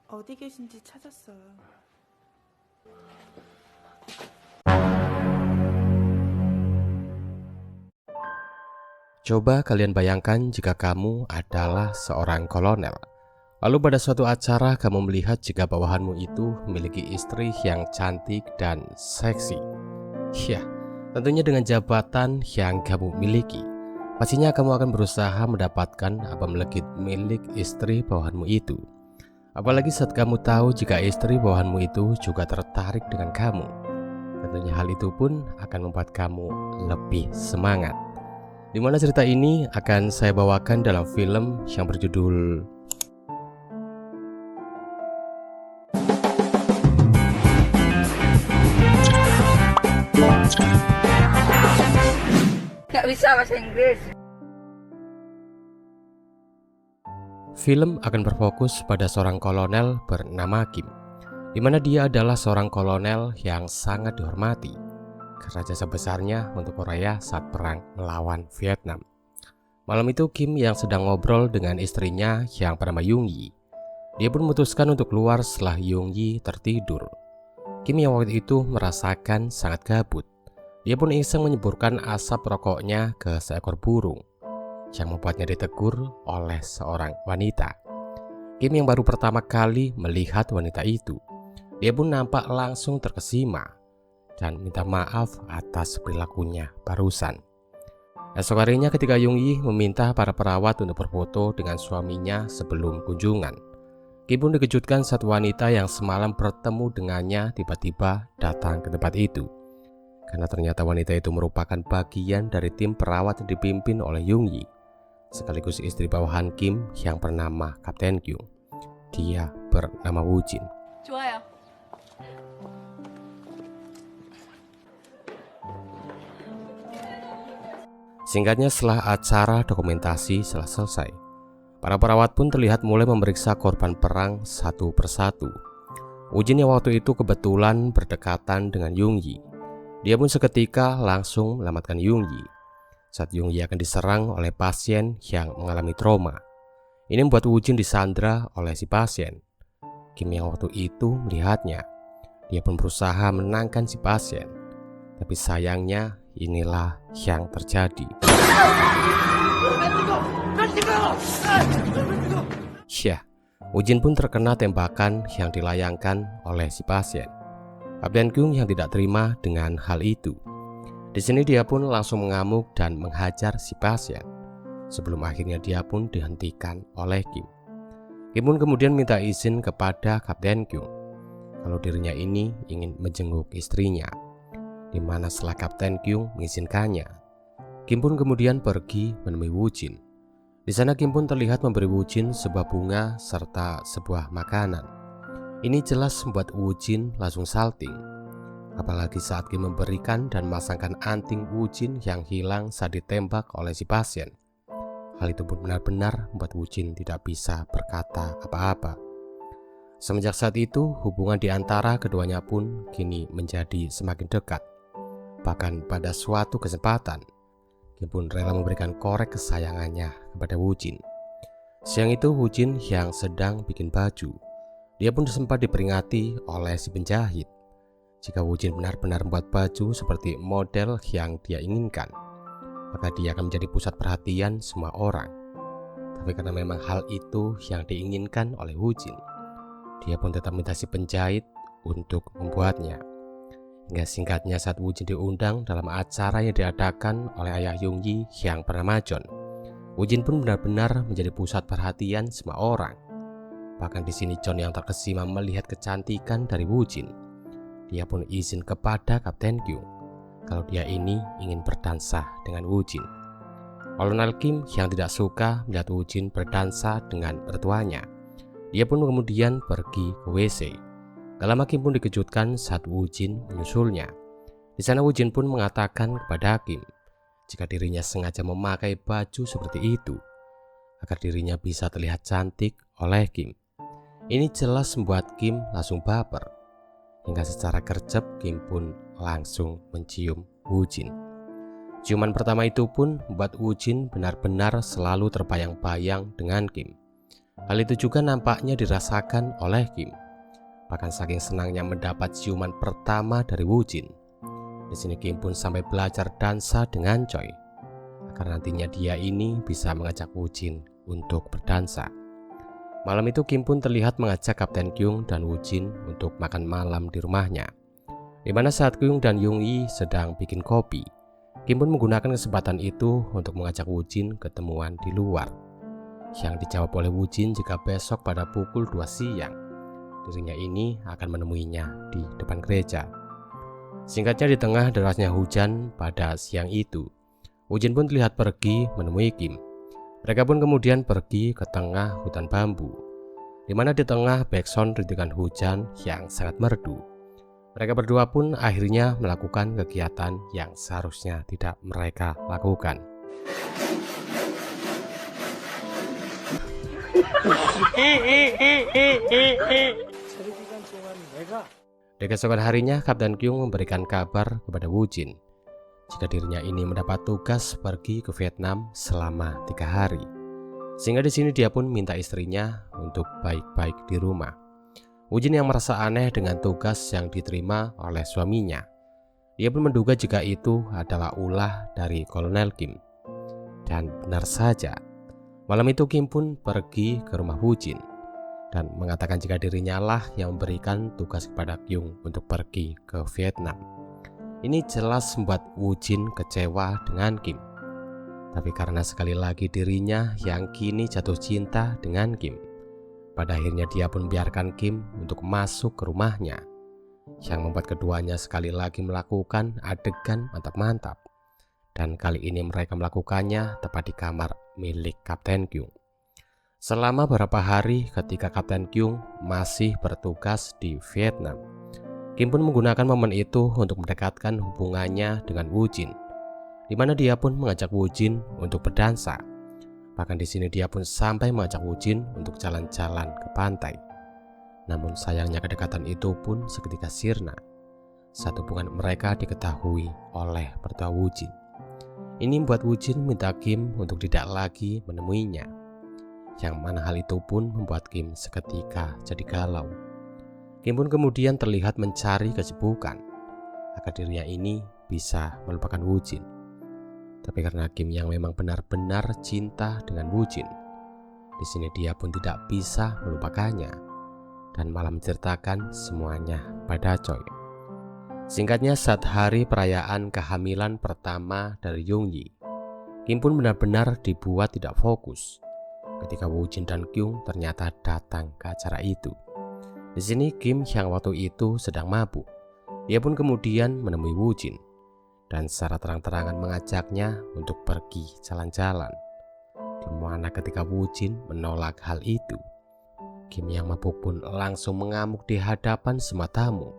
어디 계신지 찾았어요. Coba kalian bayangkan jika kamu adalah seorang kolonel. Lalu pada suatu acara kamu melihat jika bawahanmu itu memiliki istri yang cantik dan seksi. Ya, tentunya dengan jabatan yang kamu miliki, pastinya kamu akan berusaha mendapatkan apa melekit milik istri bawahanmu itu. Apalagi saat kamu tahu jika istri bawahanmu itu juga tertarik dengan kamu. Tentunya hal itu pun akan membuat kamu lebih semangat. Di mana cerita ini akan saya bawakan dalam film yang berjudul Nggak bisa bahasa Inggris. Film akan berfokus pada seorang kolonel bernama Kim, di mana dia adalah seorang kolonel yang sangat dihormati karena jasa besarnya untuk Korea saat perang melawan Vietnam. Malam itu Kim yang sedang ngobrol dengan istrinya yang bernama Yung Yi. Dia pun memutuskan untuk keluar setelah Yung Yi tertidur. Kim yang waktu itu merasakan sangat gabut. Dia pun iseng menyeburkan asap rokoknya ke seekor burung, yang membuatnya ditegur oleh seorang wanita. Kim yang baru pertama kali melihat wanita itu, dia pun nampak langsung terkesima dan minta maaf atas perilakunya barusan. Esok harinya ketika Yung Yi meminta para perawat untuk berfoto dengan suaminya sebelum kunjungan, Kim pun dikejutkan saat wanita yang semalam bertemu dengannya tiba-tiba datang ke tempat itu. Karena ternyata wanita itu merupakan bagian dari tim perawat yang dipimpin oleh Yung Yi, sekaligus istri bawahan Kim yang bernama Kapten Kyung. Dia bernama Woo Jin. 좋아요. Singkatnya, setelah acara dokumentasi telah selesai, para perawat pun terlihat mulai memeriksa korban perang satu persatu. Woo Jin yang waktu itu kebetulan berdekatan dengan Yung Yi. Dia pun seketika langsung menyelamatkan Yung Yi saat Yung Yi akan diserang oleh pasien yang mengalami trauma. Ini membuat Woo Jin disandra oleh si pasien. Kim yang waktu itu melihatnya. Dia pun berusaha menenangkan si pasien. Tapi sayangnya inilah yang terjadi. Ya, Woo Jin pun terkena tembakan yang dilayangkan oleh si pasien. Kapten Kyung yang tidak terima dengan hal itu. Di sini dia pun langsung mengamuk dan menghajar si pasien. Sebelum akhirnya dia pun dihentikan oleh Kim. Kim pun kemudian minta izin kepada Kapten Kyung kalau dirinya ini ingin menjenguk istrinya. Di mana setelah Kapten Kyung mengizinkannya, Kim pun kemudian pergi menemui Woo Jin. Di sana Kim pun terlihat memberi Woo Jin sebuah bunga serta sebuah makanan. Ini jelas membuat Woo Jin langsung salting. Apalagi saat Kim memberikan dan memasangkan anting Woo Jin yang hilang saat ditembak oleh si pasien. Hal itu pun benar-benar membuat Woo Jin tidak bisa berkata apa-apa. Semenjak saat itu, hubungan di antara keduanya pun kini menjadi semakin dekat. Bahkan pada suatu kesempatan, Kim pun rela memberikan korek kesayangannya kepada Woo Jin. Siang itu Woo Jin yang sedang bikin baju. Dia pun sempat diperingati oleh si penjahit jika Woo Jin benar-benar membuat baju seperti model yang dia inginkan, maka dia akan menjadi pusat perhatian semua orang. Tapi karena memang hal itu yang diinginkan oleh Woo Jin, dia pun tetap minta si penjahit untuk membuatnya. Hingga singkatnya saat Woo Jin diundang dalam acara yang diadakan oleh ayah Yung Yi yang bernama John, Woo Jin pun benar-benar menjadi pusat perhatian semua orang. Bahkan di sini John yang terkesima melihat kecantikan dari Woo Jin. Dia pun izin kepada Kapten Kyung kalau dia ini ingin berdansa dengan Woo Jin. Kolonel Kim yang tidak suka melihat Woo Jin berdansa dengan mertuanya. Dia pun kemudian pergi ke WC. Gak lama Kim pun dikejutkan saat Woo Jin menyusulnya. Di sana Woo Jin pun mengatakan kepada Kim jika dirinya sengaja memakai baju seperti itu agar dirinya bisa terlihat cantik oleh Kim. Ini jelas membuat Kim langsung baper. Hingga secara gercep Kim pun langsung mencium Woo Jin. Ciuman pertama itu pun membuat Woo Jin benar-benar selalu terbayang-bayang dengan Kim. Hal itu juga nampaknya dirasakan oleh Kim. Bahkan saking senangnya mendapat ciuman pertama dari Woo-jin. Di sini Kim pun sampai belajar dansa dengan Choi, agar nantinya dia ini bisa mengajak Woo-jin untuk berdansa. Malam itu Kim pun terlihat mengajak Kapten Kyung dan Woo-jin untuk makan malam di rumahnya. Di mana saat Kyung dan Young-yi sedang bikin kopi, Kim pun menggunakan kesempatan itu untuk mengajak Woo-jin ketemuan di luar. Yang dijawab oleh Woo-jin jika besok pada pukul 2 siang dirinya ini akan menemuinya di depan gereja. Singkatnya, di tengah derasnya hujan pada siang itu, Woo-jin pun terlihat pergi menemui Kim. Mereka pun kemudian pergi ke tengah hutan bambu, di mana di tengah backsound rintikan hujan yang sangat merdu. Mereka berdua pun akhirnya melakukan kegiatan yang seharusnya tidak mereka lakukan. Di keesokan harinya, Kapten Kyung memberikan kabar kepada Woo-jin jika dirinya ini mendapat tugas pergi ke Vietnam selama 3 hari. Sehingga di sini dia pun minta istrinya untuk baik-baik di rumah. Woo-jin yang merasa aneh dengan tugas yang diterima oleh suaminya. Dia pun menduga jika itu adalah ulah dari Kolonel Kim. Dan benar saja, malam itu Kim pun pergi ke rumah Woo-jin dan mengatakan jika dirinya lah yang memberikan tugas kepada Kyung untuk pergi ke Vietnam. Ini jelas membuat Woo-jin kecewa dengan Kim. Tapi karena sekali lagi dirinya yang kini jatuh cinta dengan Kim, pada akhirnya dia pun biarkan Kim untuk masuk ke rumahnya, yang membuat keduanya sekali lagi melakukan adegan mantap-mantap. Dan kali ini mereka melakukannya tepat di kamar milik Kapten Kyung. Selama beberapa hari ketika Kapten Kyung masih bertugas di Vietnam, Kim pun menggunakan momen itu untuk mendekatkan hubungannya dengan Woo-jin, di mana dia pun mengajak Woo-jin untuk berdansa. Bahkan di sini dia pun sampai mengajak Woo-jin untuk jalan-jalan ke pantai. Namun sayangnya kedekatan itu pun seketika sirna saat hubungan mereka diketahui oleh mertua Woo-jin. Ini membuat Woo-jin minta Kim untuk tidak lagi menemuinya, yang mana hal itu pun membuat Kim seketika jadi galau. Kim pun kemudian terlihat mencari kesibukan agar dirinya ini bisa melupakan Woo-jin. Tapi karena Kim yang memang benar-benar cinta dengan Woo-jin, di sini dia pun tidak bisa melupakannya dan malah menceritakan semuanya pada Choi. Singkatnya, saat hari perayaan kehamilan pertama dari Young-yi, Kim pun benar-benar dibuat tidak fokus ketika Woo-jin dan Kyung ternyata datang ke acara itu. Di sini Kim yang waktu itu sedang mabuk. Dia pun kemudian menemui Woo-jin dan secara terang-terangan mengajaknya untuk pergi jalan-jalan. Di mana ketika Woo-jin menolak hal itu, Kim yang mabuk pun langsung mengamuk di hadapan semua tamu.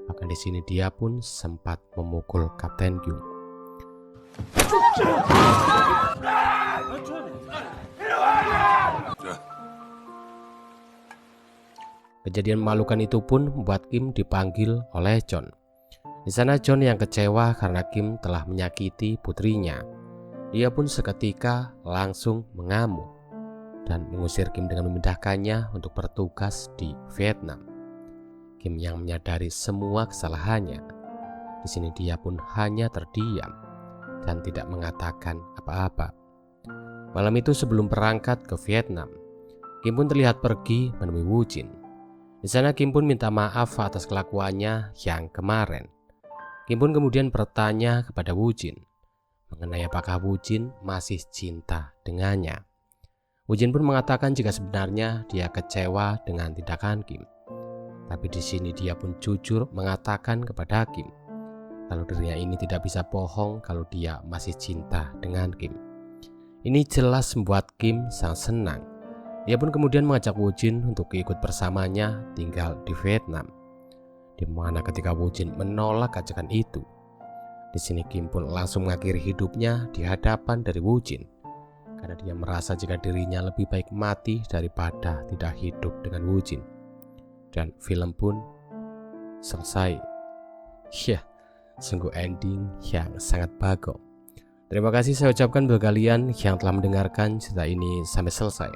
Bahkan di sini dia pun sempat memukul Kapten Kyung. Kejadian memalukan itu pun membuat Kim dipanggil oleh John. Di sana John yang kecewa karena Kim telah menyakiti putrinya. Dia pun seketika langsung mengamuk dan mengusir Kim dengan memindahkannya untuk bertugas di Vietnam. Kim yang menyadari semua kesalahannya. Di sini dia pun hanya terdiam dan tidak mengatakan apa-apa. Malam itu sebelum berangkat ke Vietnam, Kim pun terlihat pergi menemui Woo-jin. Di sana Kim pun minta maaf atas kelakuannya yang kemarin. Kim pun kemudian bertanya kepada Woo-jin mengenai apakah Woo-jin masih cinta dengannya. Woo-jin pun mengatakan jika sebenarnya dia kecewa dengan tindakan Kim. Tapi di sini dia pun jujur mengatakan kepada Kim kalau dirinya ini tidak bisa bohong kalau dia masih cinta dengan Kim. Ini jelas membuat Kim sangat senang. Dia pun kemudian mengajak Woo-jin untuk ikut bersamanya tinggal di Vietnam. Di mana ketika Woo-jin menolak ajakan itu, di sini Kim pun langsung mengakhiri hidupnya di hadapan dari Woo-jin, karena dia merasa jika dirinya lebih baik mati daripada tidak hidup dengan Woo-jin. Dan film pun selesai. Ya, sungguh ending yang sangat bagus. Terima kasih saya ucapkan bagi kalian yang telah mendengarkan cerita ini sampai selesai.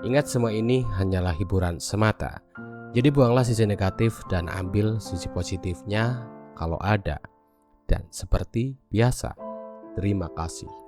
Ingat, semua ini hanyalah hiburan semata. Jadi buanglah sisi negatif dan ambil sisi positifnya kalau ada. Dan seperti biasa, terima kasih.